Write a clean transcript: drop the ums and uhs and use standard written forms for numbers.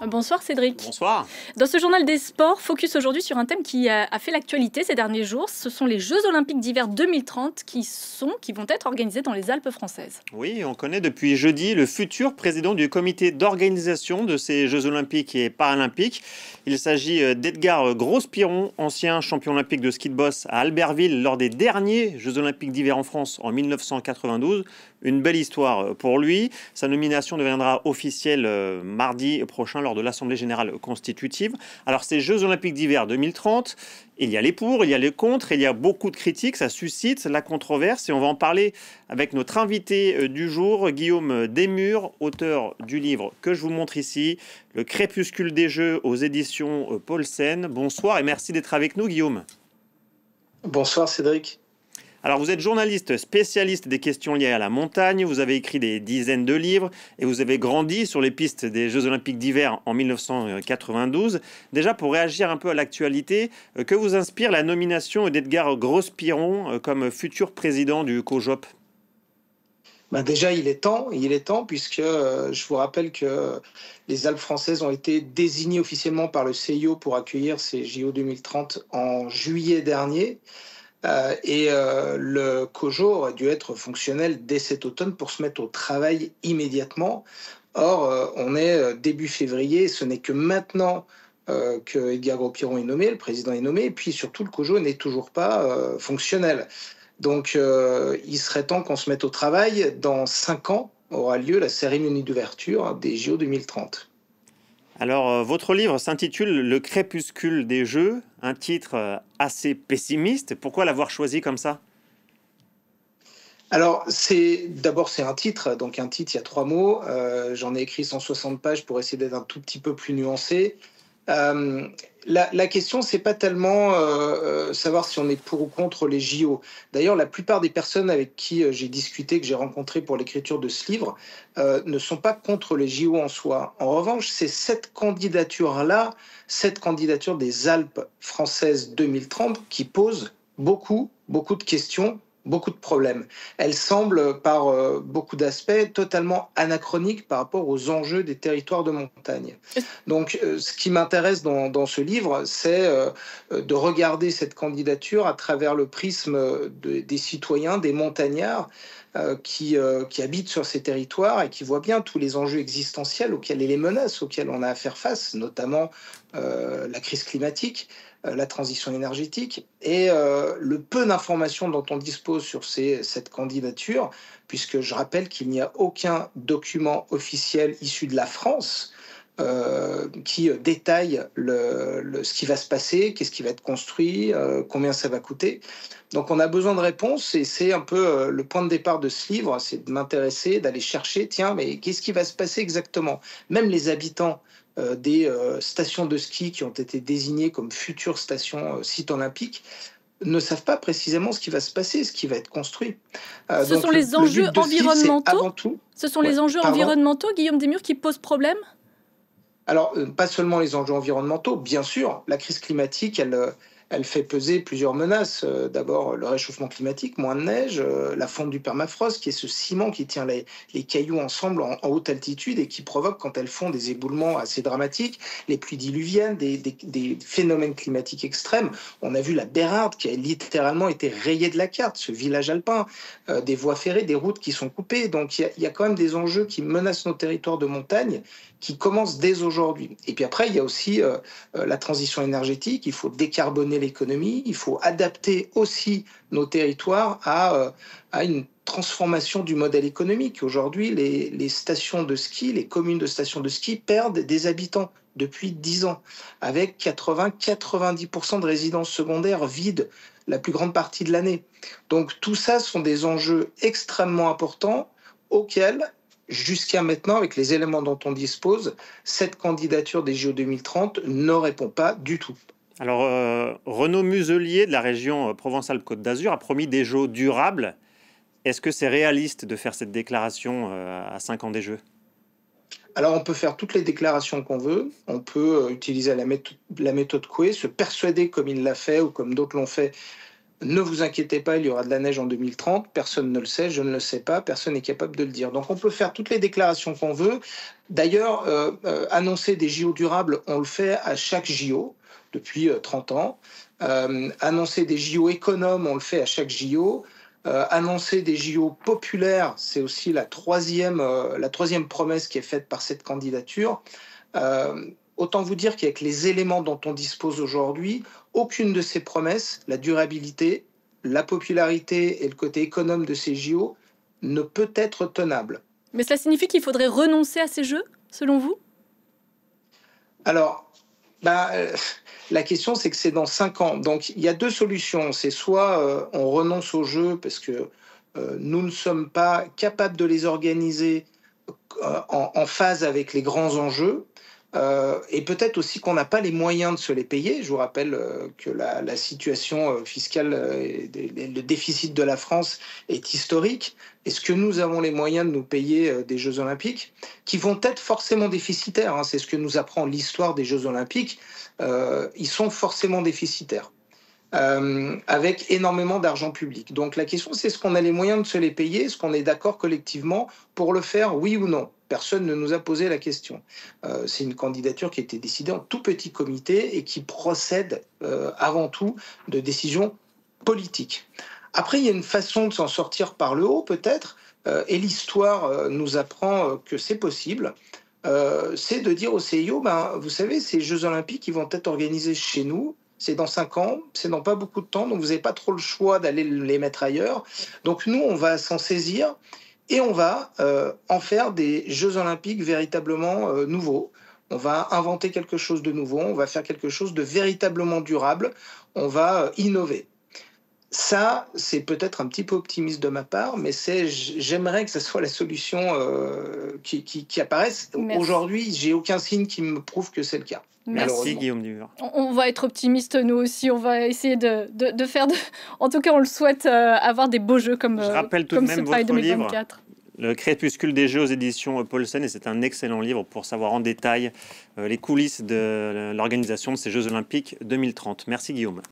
Bonsoir Cédric. Bonsoir. Dans ce journal des sports, focus aujourd'hui sur un thème qui a fait l'actualité ces derniers jours. Ce sont les Jeux Olympiques d'hiver 2030 qui vont être organisés dans les Alpes françaises. Oui, on connaît depuis jeudi le futur président du comité d'organisation de ces Jeux Olympiques et Paralympiques. Il s'agit d'Edgar Gros-Piron, ancien champion olympique de ski de boss à Albertville lors des derniers Jeux Olympiques d'hiver en France en 1992. Une belle histoire pour lui. Sa nomination deviendra officielle mardi prochain lors de l'Assemblée générale constitutive. Alors ces Jeux Olympiques d'hiver 2030, il y a les pour, il y a les contre, il y a beaucoup de critiques, ça suscite la controverse et on va en parler avec notre invité du jour, Guillaume Desmures, auteur du livre que je vous montre ici, Le crépuscule des Jeux aux éditions Paulsen. Bonsoir et merci d'être avec nous, Guillaume. Bonsoir Cédric. Alors vous êtes journaliste spécialiste des questions liées à la montagne, vous avez écrit des dizaines de livres et vous avez grandi sur les pistes des Jeux Olympiques d'hiver en 1992. Déjà pour réagir un peu à l'actualité, que vous inspire la nomination d'Edgar Gros-Piron comme futur président du COJOP ? Déjà il est temps puisque je vous rappelle que les Alpes françaises ont été désignées officiellement par le CIO pour accueillir ces JO 2030 en juillet dernier. Le COJO aurait dû être fonctionnel dès cet automne pour se mettre au travail immédiatement. Or, on est début février, ce n'est que maintenant que Edgar Gros-Piron est nommé, le président est nommé, et puis surtout le COJO n'est toujours pas fonctionnel. Donc, il serait temps qu'on se mette au travail. Dans 5 ans aura lieu la cérémonie d'ouverture des JO 2030. Alors, votre livre s'intitule « Le crépuscule des Jeux », un titre assez pessimiste. Pourquoi l'avoir choisi comme ça ? Alors, d'abord, c'est un titre. Donc, un titre, il y a 3 mots. J'en ai écrit 160 pages pour essayer d'être un tout petit peu plus nuancé. La question, c'est pas tellement savoir si on est pour ou contre les JO. D'ailleurs, la plupart des personnes avec qui j'ai discuté, que j'ai rencontrées pour l'écriture de ce livre, ne sont pas contre les JO en soi. En revanche, c'est cette candidature-là, cette candidature des Alpes françaises 2030 qui pose beaucoup de questions, beaucoup de problèmes. Elle semble, par beaucoup d'aspects, totalement anachronique par rapport aux enjeux des territoires de montagne. Donc, ce qui m'intéresse dans ce livre, c'est de regarder cette candidature à travers le prisme des citoyens, des montagnards, qui habitent sur ces territoires et qui voient bien tous les enjeux existentiels et les menaces auxquelles on a à faire face, notamment la crise climatique, la transition énergétique et le peu d'informations dont on dispose sur cette candidature, puisque je rappelle qu'il n'y a aucun document officiel issu de la France qui détaille ce qui va se passer, qu'est-ce qui va être construit, combien ça va coûter. Donc on a besoin de réponses et c'est un peu le point de départ de ce livre, c'est de m'intéresser, d'aller chercher, tiens, mais qu'est-ce qui va se passer exactement ? Même les habitants des stations de ski qui ont été désignées comme futures stations sites olympiques ne savent pas précisément ce qui va se passer, ce qui va être construit. Ce sont les enjeux environnementaux. Ce sont les enjeux environnementaux, Guillaume Desmures, qui posent problème ? Alors, pas seulement les enjeux environnementaux, bien sûr, la crise climatique, elle fait peser plusieurs menaces. D'abord, le réchauffement climatique, moins de neige, la fonte du permafrost, qui est ce ciment qui tient les cailloux ensemble en haute altitude et qui provoque, quand elles font, des éboulements assez dramatiques, les pluies diluviennes, des phénomènes climatiques extrêmes. On a vu la Bérarde qui a littéralement été rayée de la carte, ce village alpin, des voies ferrées, des routes qui sont coupées. Donc, il y a quand même des enjeux qui menacent nos territoires de montagne qui commencent dès aujourd'hui. Et puis après, il y a aussi la transition énergétique. Il faut décarboner l'économie, il faut adapter aussi nos territoires à une transformation du modèle économique. Aujourd'hui, les stations de ski, les communes de stations de ski perdent des habitants depuis 10 ans, avec 80-90% de résidences secondaires vides la plus grande partie de l'année. Donc tout ça sont des enjeux extrêmement importants auxquels, jusqu'à maintenant, avec les éléments dont on dispose, cette candidature des JO 2030 ne répond pas du tout. Alors, Renaud Muselier de la région Provence-Alpes-Côte d'Azur a promis des Jeux durables. Est-ce que c'est réaliste de faire cette déclaration à 5 ans des Jeux ? Alors, on peut faire toutes les déclarations qu'on veut. On peut utiliser la méthode Coué, se persuader, comme il l'a fait ou comme d'autres l'ont fait, Ne vous inquiétez pas, il y aura de la neige en 2030. Personne ne le sait, je ne le sais pas, personne n'est capable de le dire. Donc on peut faire toutes les déclarations qu'on veut. D'ailleurs, annoncer des JO durables, on le fait à chaque JO depuis 30 ans. Annoncer des JO économes, on le fait à chaque JO. Annoncer des JO populaires, c'est aussi la troisième promesse qui est faite par cette candidature. Autant vous dire qu'avec les éléments dont on dispose aujourd'hui, aucune de ces promesses, la durabilité, la popularité et le côté économe de ces JO, ne peut être tenable. Mais cela signifie qu'il faudrait renoncer à ces jeux, selon vous? Alors, la question, c'est que c'est dans 5 ans. Donc, il y a deux solutions. C'est soit on renonce aux jeux parce que nous ne sommes pas capables de les organiser en phase avec les grands enjeux. Et peut-être aussi qu'on n'a pas les moyens de se les payer. Je vous rappelle que la situation fiscale, le déficit de la France est historique. Est-ce que nous avons les moyens de nous payer des Jeux Olympiques qui vont être forcément déficitaires, hein, c'est ce que nous apprend l'histoire des Jeux Olympiques. Ils sont forcément déficitaires. Avec énormément d'argent public. Donc la question, c'est est-ce qu'on a les moyens de se les payer? Est-ce qu'on est d'accord collectivement pour le faire, oui ou non? Personne ne nous a posé la question. C'est une candidature qui a été décidée en tout petit comité et qui procède avant tout de décisions politiques. Après, il y a une façon de s'en sortir par le haut, peut-être, et l'histoire nous apprend que c'est possible. C'est de dire au CIO, vous savez, ces Jeux Olympiques, ils vont être organisés chez nous. C'est dans 5 ans, c'est dans pas beaucoup de temps, donc vous n'avez pas trop le choix d'aller les mettre ailleurs. Donc nous, on va s'en saisir et on va en faire des Jeux Olympiques véritablement nouveaux. On va inventer quelque chose de nouveau, on va faire quelque chose de véritablement durable, on va innover. Ça, c'est peut-être un petit peu optimiste de ma part, mais j'aimerais que ce soit la solution qui apparaisse. Merci. Aujourd'hui, j'ai aucun signe qui me prouve que c'est le cas. Merci Guillaume Duvert. On va être optimiste nous aussi, on va essayer de faire... En tout cas, on le souhaite avoir des beaux jeux comme, Je rappelle tout comme de même ce Paris votre livre, 2024. Le crépuscule des Jeux aux éditions Paulsen, et c'est un excellent livre pour savoir en détail les coulisses de l'organisation de ces Jeux Olympiques 2030. Merci Guillaume.